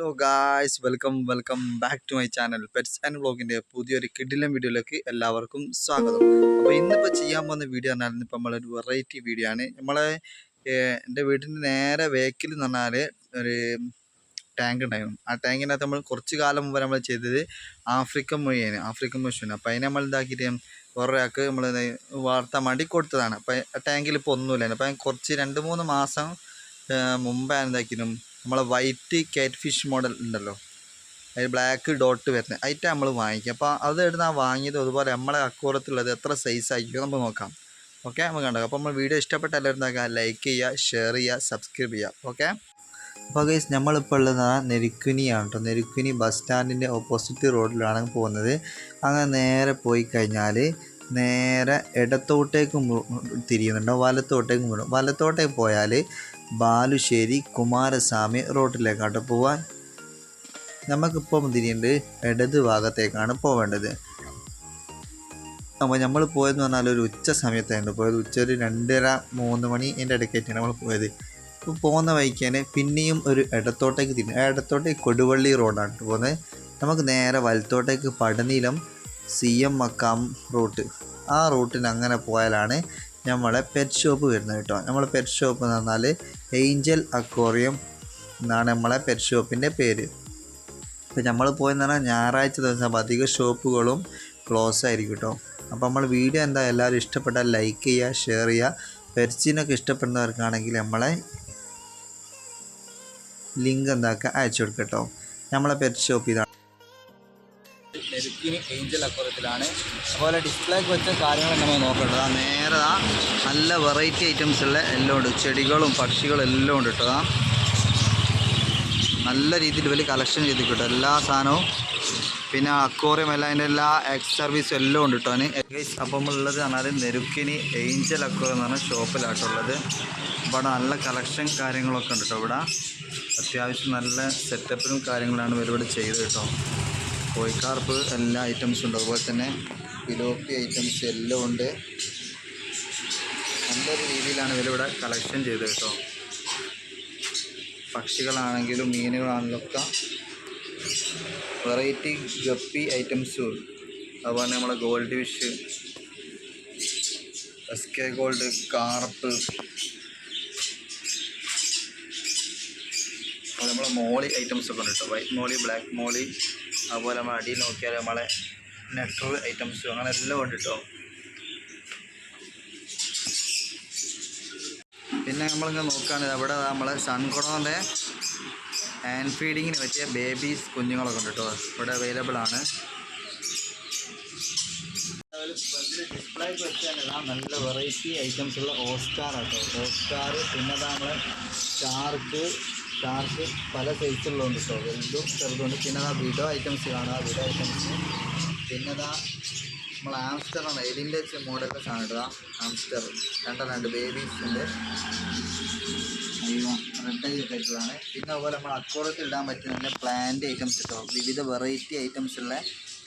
Hello guys, welcome back to my channel pets and വ്ളോഗിൻ്റെ പുതിയൊരു കിടിലൻ വീഡിയോയിലേക്ക് എല്ലാവർക്കും സ്വാഗതം. അപ്പോൾ ഇന്നിപ്പോൾ ചെയ്യാൻ പോകുന്ന വീഡിയോ പറഞ്ഞാൽ ഇന്നിപ്പോൾ നമ്മളൊരു വെറൈറ്റി വീഡിയോ ആണ്. എൻ്റെ വീടിൻ്റെ നേരെ വേക്കിൽ എന്ന് പറഞ്ഞാൽ ഒരു ടാങ്ക് ഉണ്ടായിരുന്നു. ആ ടാങ്കിനകത്ത് നമ്മൾ കുറച്ച് കാലം മുമ്പ് നമ്മൾ ചെയ്തത് ആഫ്രിക്കൻ മൊഴിയാണ്. അപ്പോൾ അതിനെ നമ്മൾ ഇതാക്കിയിട്ട് വേറൊരാൾക്ക് നമ്മൾ വളർത്താൻ വേണ്ടി കൊടുത്തതാണ്. അപ്പോൾ ആ ടാങ്കിൽ ഇപ്പോൾ ഒന്നുമില്ല. അപ്പോൾ കുറച്ച് 2-3 മാസം മുമ്പാണ് എന്താക്കിയിട്ടും നമ്മളെ വൈറ്റ് കാറ്റ് ഫിഷ് മോഡൽ ഉണ്ടല്ലോ, അതിൽ ബ്ലാക്ക് ഡോട്ട് വരുന്നത് അതിട്ട് നമ്മൾ വാങ്ങിക്കുക. അപ്പോൾ അത് എടുത്ത് വാങ്ങിയത് അതുപോലെ നമ്മളെ അക്കൂറത്തുള്ളത് എത്ര സൈസ് ആയിരിക്കും നമുക്ക് നോക്കാം. ഓക്കെ, നമുക്ക് കണ്ടോ. അപ്പോൾ നമ്മൾ വീഡിയോ ഇഷ്ടപ്പെട്ട എല്ലാവരും എന്താക്കുക, ലൈക്ക് ചെയ്യുക, ഷെയർ ചെയ്യുക, സബ്സ്ക്രൈബ് ചെയ്യുക. ഓക്കെ, അപ്പോൾ ഗൈസ് നമ്മളിപ്പോൾ ഉള്ളത് നെരുക്കുനിയാണ് കേട്ടോ. നെരുക്കുനി ബസ് സ്റ്റാൻഡിൻ്റെ ഓപ്പോസിറ്റ് റോഡിലാണ് പോകുന്നത്. അങ്ങനെ നേരെ പോയി കഴിഞ്ഞാൽ നേരെ ഇടത്തോട്ടേക്ക് തിരിയുന്നുണ്ടോ, വലത്തോട്ടേക്ക് പോകും. വലത്തോട്ടേക്ക് പോയാൽ ബാലുശ്ശേരി കുമാരസ്വാമി റോഡിലേക്കാട്ടോ പോവാൻ. നമുക്കിപ്പം തിരിയേണ്ടത് ഇടത് ഭാഗത്തേക്കാണ് പോവേണ്ടത്. അപ്പോൾ നമ്മൾ പോയതെന്ന് പറഞ്ഞാൽ ഒരു ഉച്ച സമയത്തായിരുന്നു പോയത്. ഒരു 2:30-3 മണി എൻ്റെ ഇടയ്ക്കായിട്ടാണ് നമ്മൾ പോയത്. ഇപ്പോൾ പോകുന്ന വഴിക്കാണ് പിന്നെയും ഒരു ഇടത്തോട്ടേക്ക് തിരിഞ്ഞു. ഇടത്തോട്ടേക്ക് കൊടുവള്ളി റോഡാണ് പോകുന്നത്. നമുക്ക് നേരെ വലത്തോട്ടേക്ക് പടനിലം CM മക്കാം റൂട്ട്, ആ റൂട്ടിന് അങ്ങനെ പോയാലാണ് നമ്മളെ പെറ്റ് ഷോപ്പ് വരുന്നത് കേട്ടോ. നമ്മളെ പെറ്റ് ഷോപ്പ് എന്ന് പറഞ്ഞാൽ ഏഞ്ചൽ അക്വേറിയം എന്നാണ് നമ്മളെ പെറ്റ് ഷോപ്പിൻ്റെ പേര്. ഇപ്പോൾ നമ്മൾ പോയെന്ന് പറഞ്ഞാൽ ഞായറാഴ്ച ദിവസം. അപ്പോൾ അധിക ഷോപ്പുകളും ക്ലോസ് ആയിരിക്കും കേട്ടോ. അപ്പോൾ നമ്മൾ വീഡിയോ എല്ലാവരും ഇഷ്ടപ്പെട്ടാൽ ലൈക്ക് ചെയ്യുക, ഷെയർ ചെയ്യുക. പെറ്റ്സിനൊക്കെ ഇഷ്ടപ്പെടുന്നവർക്കാണെങ്കിൽ നമ്മളെ ലിങ്ക് അയച്ചു കൊടുക്കുക കേട്ടോ. നമ്മളെ പെറ്റ് ഷോപ്പ് ഇതാണ്, നെരുക്കിനി ഏഞ്ചൽ അക്വേറിയത്തിലാണ്. അതുപോലെ ഡിസ്പ്ലേക്ക് വെച്ച കാര്യങ്ങൾ നമ്മൾ നോക്കേണ്ടത്. നേരെ നല്ല വെറൈറ്റി ഐറ്റംസ് ഉള്ള എല്ലാം ഉണ്ട്. ചെടികളും പക്ഷികളും എല്ലാം ഉണ്ട് കേട്ടോ. നല്ല രീതിയിൽ വലിയ കളക്ഷൻ ചെയ്ത് കിട്ടും എല്ലാ സാധനവും. പിന്നെ അക്വേറിയം എല്ലാം അതിൻ്റെ എല്ലാ എക്സ് സർവീസും എല്ലാം ഉണ്ട് കേട്ടോ. അപ്പം നമ്മളുള്ളത് പറഞ്ഞാൽ നെരുക്കിനി ഏഞ്ചൽ അക്വേറിയം എന്ന് പറഞ്ഞ ഷോപ്പിലായിട്ടുള്ളത്. ഇവിടെ നല്ല കളക്ഷൻ കാര്യങ്ങളൊക്കെ ഉണ്ട് കേട്ടോ. ഇവിടെ അത്യാവശ്യം നല്ല സെറ്റപ്പിലും കാര്യങ്ങളാണ് ഇവരിവിടെ ചെയ്തത് കേട്ടോ. കോഴിക്കാർപ്പ് എല്ലാ ഐറ്റംസും ഉണ്ട്. അതുപോലെ തന്നെ പിലോപ്പി ഐറ്റംസ് എല്ലാം ഉണ്ട്. നല്ലൊരു രീതിയിലാണ് ഇവരിവിടെ കളക്ഷൻ ചെയ്തത് കേട്ടോ. പക്ഷികളാണെങ്കിലും മീനുകളാണെങ്കിലും ഒക്കെ വെറൈറ്റി ഗപ്പി ഐറ്റംസും. അതുപോലെ നമ്മളെ gold fish, SK gold, carp, നമ്മളെ മോളി ഐറ്റംസ് ഒക്കെ ഉണ്ട് കേട്ടോ. വൈറ്റ് മോളി, ബ്ലാക്ക് മോളി. അതുപോലെ നമ്മൾ അടിയിൽ നോക്കിയാൽ നമ്മളെ നെറ്റർ ഐറ്റംസും അങ്ങനെ എല്ലാം ഉണ്ട് കേട്ടോ. പിന്നെ നമ്മളിങ്ങനെ നോക്കുകയാണെങ്കിൽ അവിടെ നമ്മളെ സൺകുണോൻ്റെ ഹാൻഡ് ഫീഡിങ്ങിന് പറ്റിയ ബേബീസ് കുഞ്ഞുങ്ങളൊക്കെ ഉണ്ട് കേട്ടോ. ഇവിടെ അവൈലബിൾ ആണ്. ഡിസ്പ്ലേക്ക് വെച്ചാൽ നല്ല വെറൈറ്റി ഐറ്റംസ് ഉള്ള ഓസ്കാർ കേട്ടോ. ഓസ്കാർ, പിന്നെ നമ്മളെ ഷാർക്ക് പല സൈസുള്ളതുണ്ട് കേട്ടോ. വലുതും ചെറുതുണ്ട്. പിന്നെ വിഡോ ഐറ്റംസ് കാണുക, വിഡോ ഐറ്റംസ്. പിന്നെ നമ്മൾ ആംസ്റ്ററാണ്, എലിൻ്റെ മോഡലിൻ്റെ സാധനം ഇടുക. ആംസ്റ്റർ 2 ബേബീസിൻ്റെ റെഡ് ഐ ഒക്കെ ആയിട്ടുള്ളതാണ്. പിന്നെ അതുപോലെ നമ്മൾ അക്വേറിയത്തിൽ ഇടാൻ പറ്റുന്ന പ്ലാന്റ് ഐറ്റംസ് കിട്ടും. വിവിധ വെറൈറ്റി ഐറ്റംസ് ഉള്ള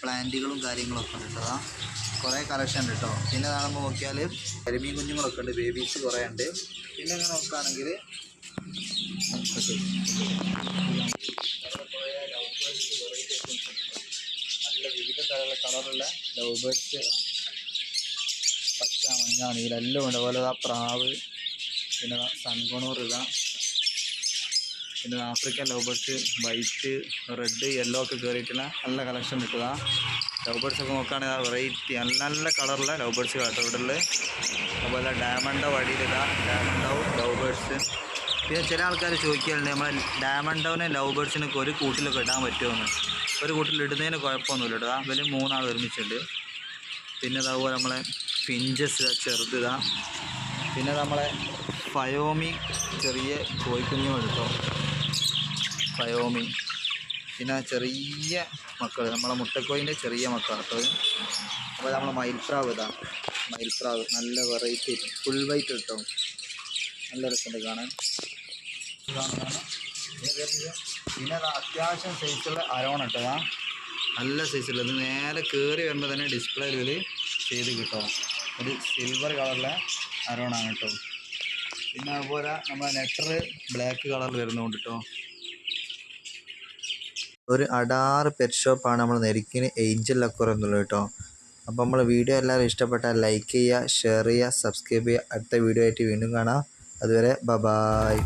പ്ലാന്റുകളും കാര്യങ്ങളൊക്കെ ഉണ്ട് കേട്ടോ. കുറേ കളക്ഷൻ ഉണ്ട് കേട്ടോ. പിന്നെ നമ്മൾ നോക്കിയാൽ കരിമീൻ കുഞ്ഞുങ്ങളൊക്കെ ഉണ്ട്, ബേബീസ് കുറേ ഉണ്ട്. പിന്നെ അങ്ങനെ നോക്കുകയാണെങ്കിൽ നല്ല വിവിധ തരമുള്ള കളറുള്ള ലവ് ബേർഡ്സ്, പച്ച, മഞ്ഞ, നീല എല്ലാം ഉണ്ട്. അതുപോലെ പ്രാവ്, പിന്നെ സൺകുണൂർ പിന്നെ African love birds, white, red, yellow ഒക്കെ കയറിയിട്ടുള്ള നല്ല കളക്ഷൻ കിട്ടുക. ലവ് ബേർഡ്സ് ഒക്കെ നോക്കുകയാണെങ്കിൽ വെറൈറ്റി നല്ല നല്ല കളറുള്ള ലവ് ബേർഡ്സ് കേട്ടോ ഇവിടെ ഉള്ളത്. അതുപോലെ ഡയമണ്ടോ വഴിയിലില്ല, ഡയമണ്ടാവും ലവ് ബേർഡ്സ്. പിന്നെ ചില ആൾക്കാർ ചോദിക്കാറുണ്ട് നമ്മൾ ഡയമണ്ടോനെ ലവ് ബേർഡ്സിനൊക്കെ ഒരു കൂട്ടിലൊക്കെ ഇടാൻ പറ്റുമെന്ന്. ഒരു കൂട്ടിൽ ഇടുന്നതിന് കുഴപ്പമൊന്നുമില്ല കേട്ടോ. അതിൽ 3 ആൾ ഒരുമിച്ചുണ്ട്. പിന്നെ അതുപോലെ നമ്മളെ ഫിഞ്ചസ് ചെറുതാ. പിന്നെ നമ്മളെ ഫയോമി ചെറിയ കോഴിക്കുഞ്ഞുങ്ങൾ കേട്ടോ, ഫയോമി. പിന്നെ ചെറിയ മക്കൾ, നമ്മളെ മുട്ടക്കോയിൻ്റെ ചെറിയ മക്കൾ കേട്ടോ. അപ്പോൾ നമ്മളെ മയിൽപ്രാവ് മയിൽപ്രാവ് നല്ല വെറൈറ്റി ഫുൾ വൈറ്റ് കേട്ടോ. നല്ല രസമുണ്ട് കാണാൻ. പിന്നെ അത്യാവശ്യം സൈസുള്ള അരോണ കേട്ടോ. നല്ല സൈസുള്ളത് നേരെ കയറി വരുമ്പോൾ തന്നെ ഡിസ്പ്ലേയിൽ ചെയ്ത് കിട്ടും. ഒരു സിൽവർ കളറിലെ അരോണാണ് കേട്ടോ. പിന്നെ അതുപോലെ നമ്മളെ നെറ്റർ ബ്ലാക്ക് കളറിൽ വരുന്നുണ്ട് കേട്ടോ. ഒരു അടാറ് പെറ്റ് ഷോപ്പാണ് നമ്മൾ നെരിക്കിന് ഏഞ്ചൽ അക്വറിയം എന്നുള്ളത് കേട്ടോ. അപ്പോൾ നമ്മൾ വീഡിയോ എല്ലാവരും ഇഷ്ടപ്പെട്ടാൽ ലൈക്ക് ചെയ്യുക, ഷെയർ ചെയ്യുക, സബ്സ്ക്രൈബ് ചെയ്യുക. അടുത്ത വീഡിയോ ആയിട്ട് വീണ്ടും കാണാം. അതുവരെ ബൈ.